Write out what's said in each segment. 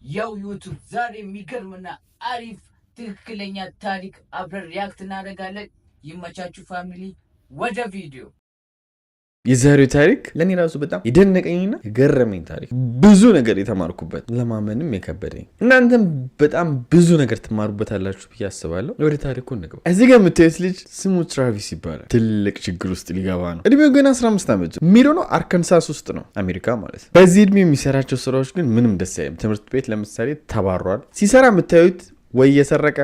ያው ዩቱብ ዛሬ የሚገርምና አሪፍ ትክክለኛ ታሪክ አብረን ሪያክት እናደርጋለን። ይመቻችሁ ፋሚሊ። ወደ ቪዲዮ። የዛሬው ታሪክ ለኔ ራሱ በጣም የደነቀኝና የገረመኝ ታሪክ፣ ብዙ ነገር የተማርኩበት፣ ለማመንም የከበደኝ። እናንተም በጣም ብዙ ነገር ትማሩበታላችሁ ብዬ አስባለሁ። ወደ ታሪኩ እንግባ። እዚህ ጋር የምታዩት ልጅ ስሙ ትራቪስ ይባላል። ትልቅ ችግር ውስጥ ሊገባ ነው። እድሜው ግን 15 ዓመት የሚሆነው አርካንሳስ ውስጥ ነው፣ አሜሪካ ማለት ነው። በዚህ እድሜ የሚሰራቸው ስራዎች ግን ምንም ደስ አይልም። ትምህርት ቤት ለምሳሌ ተባሯል። ሲሰራ የምታዩት ወይ እየሰረቀ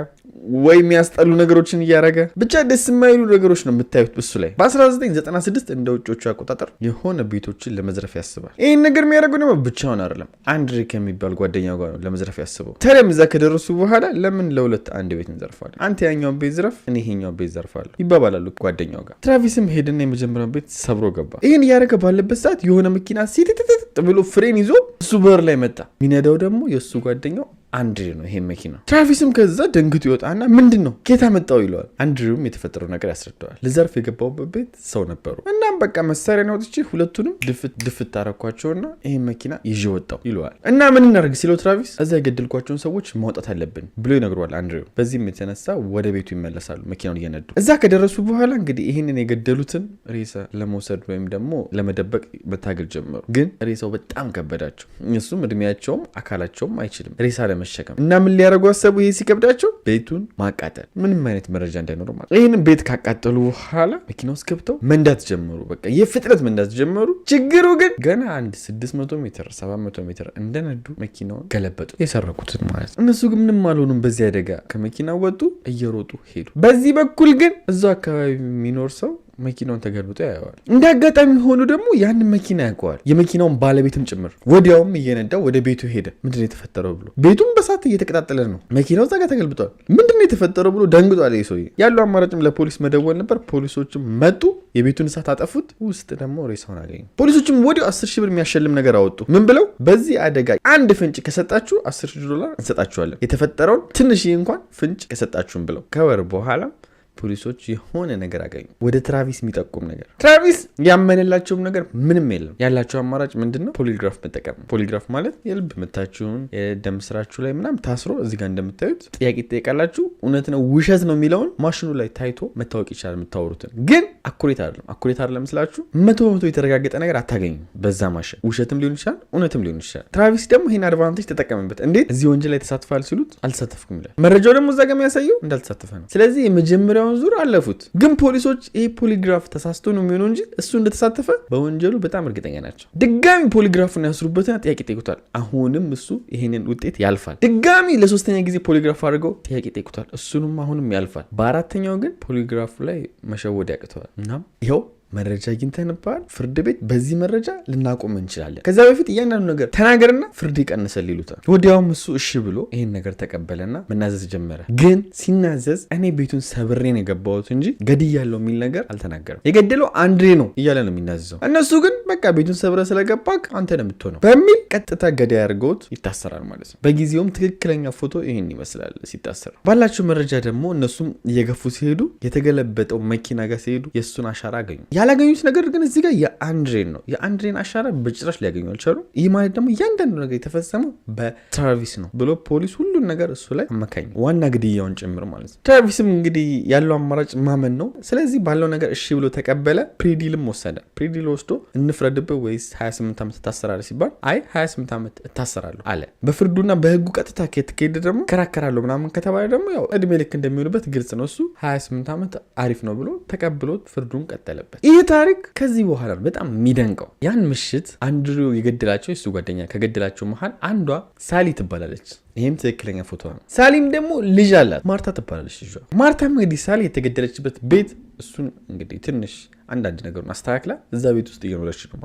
ወይ የሚያስጠሉ ነገሮችን እያደረገ ብቻ ደስ የማይሉ ነገሮች ነው የምታዩት እሱ ላይ። በ1996 እንደ ውጮቹ አቆጣጠር የሆነ ቤቶችን ለመዝረፍ ያስባል። ይህን ነገር የሚያደርገው ደግሞ ብቻውን አይደለም፣ አንድሬ ከሚባል ጓደኛው ጋር ነው ለመዝረፍ ያስበው። ታዲያም እዛ ከደረሱ በኋላ ለምን ለሁለት አንድ ቤት እንዘርፋለን፣ አንተ ያኛውን ቤት ዝረፍ፣ እኔ ይሄኛውን ቤት ዘርፋለሁ ይባባላሉ ጓደኛው ጋር። ትራቪስም ሄድና የመጀመሪያውን ቤት ሰብሮ ገባ። ይህን እያደረገ ባለበት ሰዓት የሆነ መኪና ሲጥጥጥ ብሎ ፍሬን ይዞ እሱ በር ላይ መጣ። ሚነዳው ደግሞ የእሱ ጓደኛው አንድሬ ነው። ይሄ መኪና ትራቪስም ከዛ ደንግጡ ይወጣና ምንድን ነው ኬታ መጣው ይለዋል። አንድሬውም የተፈጠረው ነገር ያስረዳዋል። ልዘርፍ የገባውበት ቤት ሰው ነበሩ። እናም በቃ መሳሪያ ነው ወጥቼ ሁለቱንም ድፍት አረኳቸውና ይሄ መኪና ይዤ ወጣው ይለዋል። እና ምን እናደርግ ሲለው ትራቪስ እዛ የገደልኳቸውን ሰዎች ማውጣት አለብን ብሎ ይነግረዋል አንድሬው። በዚህም የተነሳ ወደ ቤቱ ይመለሳሉ መኪናውን እየነዱ። እዛ ከደረሱ በኋላ እንግዲህ ይህንን የገደሉትን ሬሳ ለመውሰድ ወይም ደግሞ ለመደበቅ መታገል ጀመሩ። ግን ሬሳው በጣም ከበዳቸው። እሱም እድሜያቸውም አካላቸውም አይችልም ሬሳ ለመሸከም። እና ምን ሊያደርጉ አሰቡ? ይሄ ሲከብዳቸው ቤቱን ማቃጠል፣ ምንም አይነት መረጃ እንዳይኖር ማለት። ይህንን ቤት ካቃጠሉ በኋላ መኪና ውስጥ ገብተው መንዳት ጀመሩ። በቃ የፍጥነት መንዳት ጀመሩ። ችግሩ ግን ገና አንድ 600 ሜትር 700 ሜትር እንደነዱ መኪናውን ገለበጡ፣ የሰረቁትን ማለት። እነሱ ግን ምንም አልሆኑም። በዚህ አደጋ ከመኪናው ወጡ፣ እየሮጡ ሄዱ። በዚህ በኩል ግን እዛው አካባቢ የሚኖር ሰው መኪናውን ተገልብጦ ያየዋል። እንደ አጋጣሚ ሆኖ ደግሞ ያን መኪና ያውቀዋል፣ የመኪናውን ባለቤትም ጭምር። ወዲያውም እየነዳው ወደ ቤቱ ሄደ። ምንድነው የተፈጠረው ብሎ። ቤቱም በሳት እየተቀጣጠለ ነው፣ መኪናው እዛ ጋር ተገልብጧል። ምንድነው የተፈጠረው ብሎ ደንግጧል። ይሄ ሰውዬ ያለው አማራጭም ለፖሊስ መደወል ነበር። ፖሊሶችም መጡ፣ የቤቱን እሳት አጠፉት። ውስጥ ደግሞ ሬሳውን አገኙ። ፖሊሶችም ወዲያው 10,000 ብር የሚያሸልም ነገር አወጡ። ምን ብለው? በዚህ አደጋ አንድ ፍንጭ ከሰጣችሁ $10,000 እንሰጣችኋለን፣ የተፈጠረውን ትንሽዬ እንኳን ፍንጭ ከሰጣችሁን ብለው። ከወር በኋላ ፖሊሶች የሆነ ነገር አገኙ፣ ወደ ትራቪስ የሚጠቁም ነገር። ትራቪስ ያመነላቸውም ነገር ምንም የለም። ያላቸው አማራጭ ምንድነው? ፖሊግራፍ መጠቀም። ፖሊግራፍ ማለት የልብ ምታችሁን የደም ስራችሁ ላይ ምናምን ታስሮ እዚህ ጋር እንደምታዩት ጥያቄ ትጠይቃላችሁ። እውነት ነው ውሸት ነው የሚለውን ማሽኑ ላይ ታይቶ መታወቅ ይችላል። የምታወሩትን ግን አኩሬት አይደለም ስላችሁ 100% የተረጋገጠ ነገር አታገኙም በዛ ማሽን። ውሸትም ሊሆን ይችላል፣ እውነትም ሊሆን ይችላል። ትራቪስ ደግሞ ይሄን አድቫንቴጅ ተጠቀመበት። እንዴት? እዚህ ወንጀል ላይ ተሳትፋል ሲሉት አልተሳተፍኩም ይላል። መረጃው ደግሞ እዛ ጋር የሚያሳየው እንዳልተሳተፈ ነው። ስለዚህ የመጀመሪያው ዙር አለፉት። ግን ፖሊሶች ይሄ ፖሊግራፍ ተሳስቶ ነው የሚሆነው እንጂ እሱ እንደተሳተፈ በወንጀሉ በጣም እርግጠኛ ናቸው። ድጋሚ ፖሊግራፉን ያስሩበትና ጥያቄ ጠይቁታል። አሁንም እሱ ይሄንን ውጤት ያልፋል። ድጋሚ ለሶስተኛ ጊዜ ፖሊግራፍ አድርገው ጥያቄ ጠይቁታል። እሱንም አሁንም ያልፋል። በአራተኛው ግን ፖሊግራፉ ላይ መሸወድ ያቅተዋል። እናም ይኸው መረጃ አግኝተንባል፣ ፍርድ ቤት በዚህ መረጃ ልናቆም እንችላለን። ከዛ በፊት እያንዳንዱ ነገር ተናገርና ፍርድ ይቀንሰል ይሉታል። ወዲያውም እሱ እሺ ብሎ ይሄን ነገር ተቀበለና መናዘዝ ጀመረ። ግን ሲናዘዝ እኔ ቤቱን ሰብሬ ነው የገባሁት እንጂ ገድያለሁ የሚል ነገር አልተናገረም። የገደለው አንድሬ ነው እያለ ነው የሚናዘዘው። እነሱ ግን በቃ ቤቱን ሰብረ ስለገባክ አንተ ነው የምትሆነው በሚል ቀጥታ ገዳይ አድርገውት ይታሰራል ማለት ነው። በጊዜውም ትክክለኛ ፎቶ ይሄን ይመስላል ሲታሰር። ባላቸው መረጃ ደግሞ እነሱም እየገፉ ሲሄዱ የተገለበጠው መኪና ጋር ሲሄዱ የእሱን አሻራ አገኙ። ያላገኙት ነገር ግን እዚህ ጋር የአንድሬን ነው። የአንድሬን አሻራ በጭራሽ ሊያገኙ አልቻሉም። ይህ ማለት ደግሞ እያንዳንዱ ነገር የተፈጸመው በትራቪስ ነው ብሎ ፖሊስ ሁሉን ነገር እሱ ላይ አመካኝ፣ ዋና ግድያውን ጭምር ማለት ነው። ትራቪስም እንግዲህ ያለው አማራጭ ማመን ነው። ስለዚህ ባለው ነገር እሺ ብሎ ተቀበለ። ፕሪዲልም ወሰደ። ፕሪዲል ወስዶ እንፍረድብህ ወይስ 28 ዓመት እታሰራለህ ሲባል አይ 28 ዓመት እታሰራለሁ አለ። በፍርዱና በህጉ ቀጥታ ከሄደ ደግሞ ከራከራለሁ ምናምን ከተባለ ደግሞ ያው እድሜ ልክ እንደሚሆንበት ግልጽ ነው። እሱ 28 ዓመት አሪፍ ነው ብሎ ተቀብሎት ፍርዱን ቀጠለበት። ይህ ታሪክ ከዚህ በኋላ በጣም የሚደንቀው ያን ምሽት አንድሬው የገደላቸው የሱ ጓደኛ ከገደላቸው መሃል አንዷ ሳሊ ትባላለች። ይህም ትክክለኛ ፎቶ ነው። ሳሊም ደግሞ ልጅ አላት፣ ማርታ ትባላለች ልጇ። ማርታም እንግዲህ ሳሊ የተገደለችበት ቤት እሱን እንግዲህ ትንሽ አንዳንድ ነገሩን አስተካክላ እዛ ቤት ውስጥ እየኖረች ነው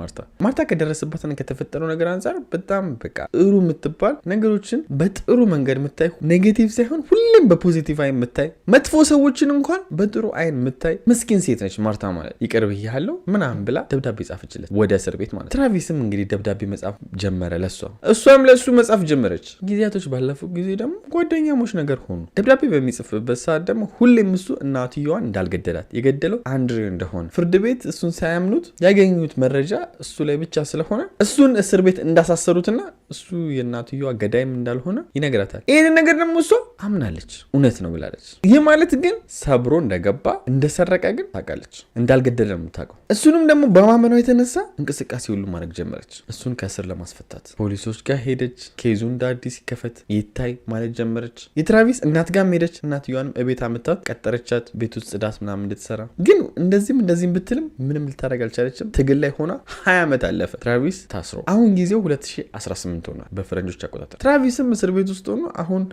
ማርታ ከደረሰባትና ከተፈጠረው ነገር አንጻር በጣም በቃ ጥሩ የምትባል ነገሮችን በጥሩ መንገድ የምታይ፣ ኔጌቲቭ ሳይሆን ሁሌም በፖዚቲቭ አይን የምታይ፣ መጥፎ ሰዎችን እንኳን በጥሩ አይን የምታይ ምስኪን ሴት ነች ማርታ ማለት። ይቅር ብያለሁ ምናምን ብላ ደብዳቤ ጻፈችለት ወደ እስር ቤት ማለት። ትራቪስም እንግዲህ ደብዳቤ መጻፍ ጀመረ ለሷ፣ እሷም ለሱ መጻፍ ጀመረች። ጊዜያቶች ባለፈው ጊዜ ደግሞ ጓደኛሞች ነገር ሆኑ። ደብዳቤ በሚጽፍበት ሰዓት ደግሞ ሁሌም እሱ እናትየዋን እንዳልገደላት የገደለው አንድሬው እንደሆነ ፍርድ ቤት እሱን ሳያምኑት ያገኙት መረጃ እሱ ላይ ብቻ ስለሆነ እሱን እስር ቤት እንዳሳሰሩትና እሱ የእናትየዋ ገዳይም እንዳልሆነ ይነግራታል። ይህንን ነገር ደግሞ እሷ አምናለች፣ እውነት ነው ብላለች። ይህ ማለት ግን ሰብሮ እንደገባ እንደሰረቀ ግን ታውቃለች፣ እንዳልገደለ ነው የምታውቀው። እሱንም ደግሞ በማመኗ የተነሳ እንቅስቃሴ ሁሉ ማድረግ ጀመረች። እሱን ከእስር ለማስፈታት ፖሊሶች ጋር ሄደች። ኬዙ እንደ አዲስ ይከፈት ይታይ ማለት ጀመረች። የትራቪስ እናት ጋር ሄደች። እናትየዋንም እቤት አመታት ቀጠረቻት፣ ቤት ውስጥ ጽዳት ምናምን እንድትሰራ። ግን እንደዚህም ብትልም ምንም ልታደርግ አልቻለችም። ትግል ላይ ሆና 20 ዓመት አለፈ ትራቪስ ታስሮ። አሁን ጊዜው 2018 ሆኗል በፈረንጆች አቆጣጠር። ትራቪስም እስር ቤት ውስጥ ሆኖ አሁን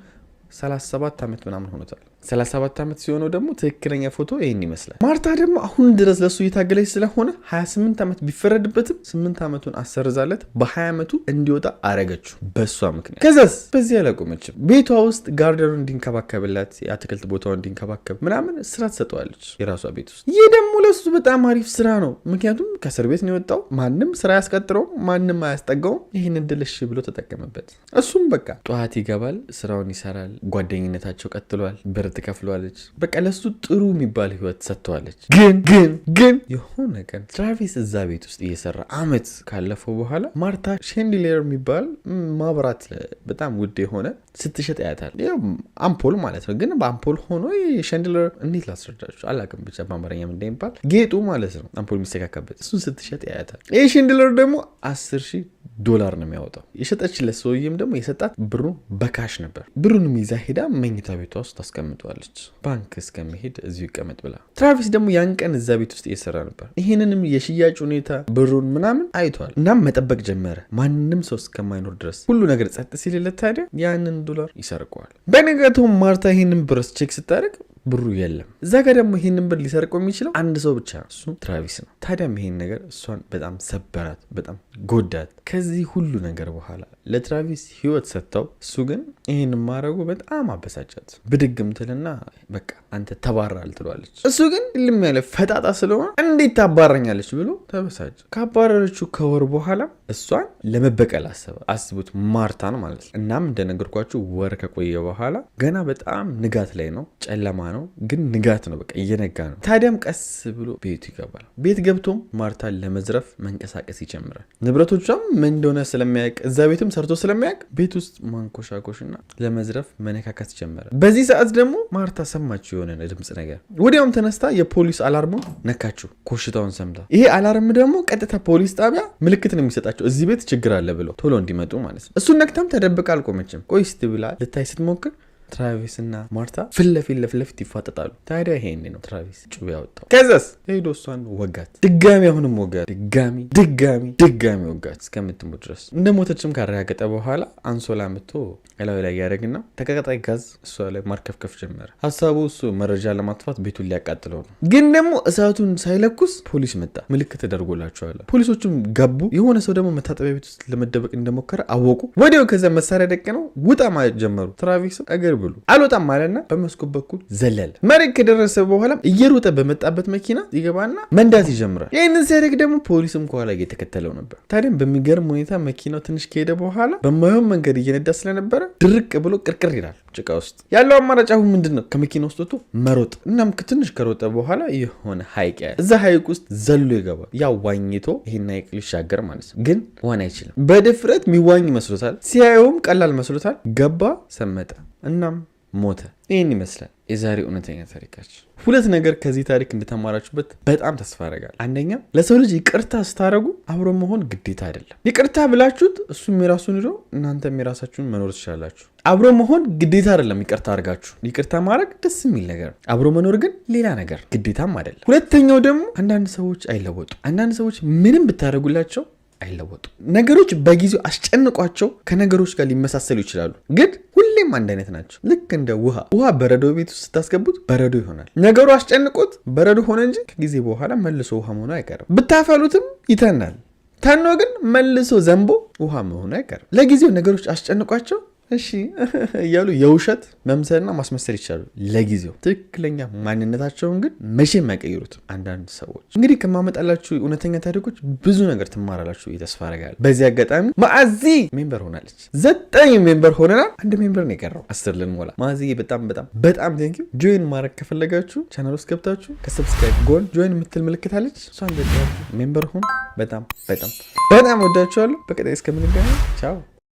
37 ዓመት ምናምን ሆኖታል። 37 ዓመት ሲሆነው ደግሞ ትክክለኛ ፎቶ ይሄን ይመስላል። ማርታ ደግሞ አሁን ድረስ ለሱ እየታገለች ስለሆነ 28 ዓመት ቢፈረድበትም 8 ዓመቱን አሰርዛለት በ20 ዓመቱ እንዲወጣ አረገችው በሷ ምክንያት። ከዛስ በዚህ አላቆመችም። ቤቷ ውስጥ ጋርደኑ እንዲንከባከብላት የአትክልት ቦታው እንዲንከባከብ ምናምን ስራ ትሰጠዋለች የራሷ ቤት ውስጥ። ይህ ደግሞ ለሱ በጣም አሪፍ ስራ ነው። ምክንያቱም ከእስር ቤት ነው የወጣው። ማንም ስራ ያስቀጥረውም፣ ማንም አያስጠጋውም። ይህን እድልሽ ብሎ ተጠቀመበት። እሱም በቃ ጠዋት ይገባል፣ ስራውን ይሰራል። ጓደኝነታቸው ቀጥሏል። ብር ትከፍሏለች። በቃ ለሱ ጥሩ የሚባል ህይወት ሰጥተዋለች። ግን የሆነ ቀን ትራቪስ እዛ ቤት ውስጥ እየሰራ አመት ካለፈው በኋላ ማርታ ሻንዲሊየር የሚባል ማብራት በጣም ውድ የሆነ ስትሸጥ ያያታል። አምፖል ማለት ነው። ግን በአምፖል ሆኖ ሻንዲሊየር እንዴት ላስረዳችሁ አላውቅም፣ ብቻ በአማርኛ እንደሚባል ጌጡ ማለት ነው፣ አምፖል የሚስተካከበት እሱን ስትሸጥ ያያታል። ይህ ሻንዲሊየር ደግሞ $10,000 ነው የሚያወጣው። የሸጠችለት ሰውዬም ደግሞ የሰጣት ብሩን በካሽ ነበር። ብሩንም ይዛ ሄዳ መኝታ ቤቷ ውስጥ ታስቀምጠዋለች። ባንክ እስከመሄድ እዚሁ ይቀመጥ ብላ። ትራቪስ ደግሞ ያን ቀን እዛ ቤት ውስጥ እየሰራ ነበር። ይህንንም የሽያጭ ሁኔታ ብሩን ምናምን አይቷል። እናም መጠበቅ ጀመረ ማንም ሰው እስከማይኖር ድረስ። ሁሉ ነገር ጸጥ ሲልለት ታዲያ ያንን $1 ይሰርቀዋል። በነገቱ ማርታ ይህንን ብር ቼክ ስታደርግ ብሩ የለም። እዛ ጋር ደግሞ ይህንን ብር ሊሰርቀው የሚችለው አንድ ሰው ብቻ ነው፣ እሱ ትራቪስ ነው። ታዲያም ይሄን ነገር እሷን በጣም ሰበራት፣ በጣም ጎዳት። ከዚህ ሁሉ ነገር በኋላ ለትራቪስ ህይወት ሰጥተው እሱ ግን ይህን ማድረጉ በጣም አበሳጫት። ብድግም ትልና በቃ አንተ ተባራል ትሏለች። እሱ ግን ልም ያለ ፈጣጣ ስለሆነ እንዴት ታባረኛለች ብሎ ተበሳጭ። ካባረረችው ከወር በኋላ እሷን ለመበቀል አሰበ። አስቡት ማርታን ማለት ነው። እናም እንደነገርኳችሁ ወር ከቆየ በኋላ ገና በጣም ንጋት ላይ ነው፣ ጨለማ ነው ግን ንጋት ነው፣ በቃ እየነጋ ነው። ታዲያም ቀስ ብሎ ቤቱ ይገባል። ቤት ገብቶም ማርታን ለመዝረፍ መንቀሳቀስ ይጀምራል። ንብረቶቿም ምን እንደሆነ ስለሚያውቅ እዛ ቤትም ሰርቶ ስለሚያውቅ ቤት ውስጥ ማንኮሻኮሽና ለመዝረፍ መነካከት ጀመረ። በዚህ ሰዓት ደግሞ ማርታ ሰማችው የሆነ ድምፅ ነገር። ወዲያውም ተነስታ የፖሊስ አላርሙን ነካችው ኮሽታውን ሰምታ። ይሄ አላርም ደግሞ ቀጥታ ፖሊስ ጣቢያ ምልክት ነው የሚሰጣቸው እዚህ ቤት ችግር አለ ብለው ቶሎ እንዲመጡ ማለት ነው። እሱን ነክታም ተደብቃ አልቆመችም። ቆይ እስቲ ብላ ልታይ ስትሞክር ትራቪስ እና ማርታ ፊት ለፊት ይፋጠጣሉ። ታዲያ ይሄን ነው ትራቪስ ጩቤ ያወጣው። ከዛስ ሄዶ እሷን ወጋት። ድጋሚ አሁንም ወጋት። ድጋሚ ወጋት እስከምትሞት ድረስ። እንደሞተችም ካረጋገጠ በኋላ አንሶላ መጥቶ እላው ላይ ያደረግና ተቀጣጣይ ጋዝ እሷ ላይ ማርከፍከፍ ጀመረ። ሀሳቡ እሱ መረጃ ለማጥፋት ቤቱን ሊያቃጥለው ነው። ግን ደግሞ እሳቱን ሳይለኩስ ፖሊስ መጣ። ምልክት ተደርጎላቸዋል። ፖሊሶቹም ገቡ። የሆነ ሰው ደግሞ መታጠቢያ ቤት ውስጥ ለመደበቅ እንደሞከረ አወቁ። ወዲያው ከዛ መሳሪያ ደቅነው ውጣ ማለት ጀመሩ። ትራቪስ እግር ብሉ አልወጣም ማለትና በመስኮት በኩል ዘለለ። መሬት ከደረሰ በኋላ እየሮጠ በመጣበት መኪና ይገባና መንዳት ይጀምራል። ይህንን ሲያደርግ ደግሞ ፖሊስም ከኋላ እየተከተለው ነበር። ታዲያም በሚገርም ሁኔታ መኪናው ትንሽ ከሄደ በኋላ በማይሆን መንገድ እየነዳ ስለነበረ ድርቅ ብሎ ቅርቅር ይላል ጭቃ ውስጥ። ያለው አማራጭ አሁን ምንድን ነው? ከመኪና ውስጥ ወጥቶ መሮጥ። እናም ትንሽ ከሮጠ በኋላ የሆነ ሐይቅ ያለ፣ እዛ ሐይቅ ውስጥ ዘሎ ይገባል። ያ ዋኝቶ ይሄን ሐይቅ ሊሻገር ማለት ነው። ግን ዋና አይችልም። በድፍረት የሚዋኝ መስሎታል። ሲያየውም ቀላል መስሎታል። ገባ፣ ሰመጠ፣ እናም ሞተ። ይህን ይመስላል የዛሬ እውነተኛ ታሪካችን። ሁለት ነገር ከዚህ ታሪክ እንደተማራችሁበት በጣም ተስፋ አደርጋለሁ። አንደኛ ለሰው ልጅ ይቅርታ ስታደርጉ አብሮ መሆን ግዴታ አይደለም። ይቅርታ ብላችሁት እሱም የራሱን ይዞ እናንተም የራሳችሁን መኖር ትችላላችሁ። አብሮ መሆን ግዴታ አይደለም። ይቅርታ አድርጋችሁ ይቅርታ ማድረግ ደስ የሚል ነገር፣ አብሮ መኖር ግን ሌላ ነገር፣ ግዴታም አይደለም። ሁለተኛው ደግሞ አንዳንድ ሰዎች አይለወጡ። አንዳንድ ሰዎች ምንም ብታደርጉላቸው አይለወጡ። ነገሮች በጊዜው አስጨንቋቸው ከነገሮች ጋር ሊመሳሰሉ ይችላሉ፣ ግን ሁሌም አንድ አይነት ናቸው። ልክ እንደ ውሃ በረዶ ቤት ውስጥ ስታስገቡት በረዶ ይሆናል። ነገሩ አስጨንቆት በረዶ ሆነ እንጂ ከጊዜ በኋላ መልሶ ውሃ መሆኑ አይቀርም። ብታፈሉትም ይተናል። ተኖ ግን መልሶ ዘንቦ ውሃ መሆኑ አይቀርም። ለጊዜው ነገሮች አስጨንቋቸው እሺ እያሉ የውሸት መምሰልና ማስመሰል ይቻላሉ ለጊዜው። ትክክለኛ ማንነታቸውን ግን መቼም አይቀይሩትም። አንዳንድ ሰዎች እንግዲህ ከማመጣላችሁ እውነተኛ ታሪኮች ብዙ ነገር ትማራላችሁ ተስፋ አደርጋለሁ። በዚህ አጋጣሚ ማዕዚ ሜምበር ሆናለች። 9 ሜምበር ሆነናል። 1 ሜምበር ነው የቀረው 10 ልንሞላ። ማዕዚ በጣም ቴንኪው። ጆይን ማድረግ ከፈለጋችሁ ቻናል ውስጥ ገብታችሁ ከሰብስክራይብ ጎን ጆይን የምትል ምልክታለች፣ እሷን ሜምበር ሁኑ። በጣም ወዳችኋለሁ። በቀጣይ እስከምንገናኝ ቻው።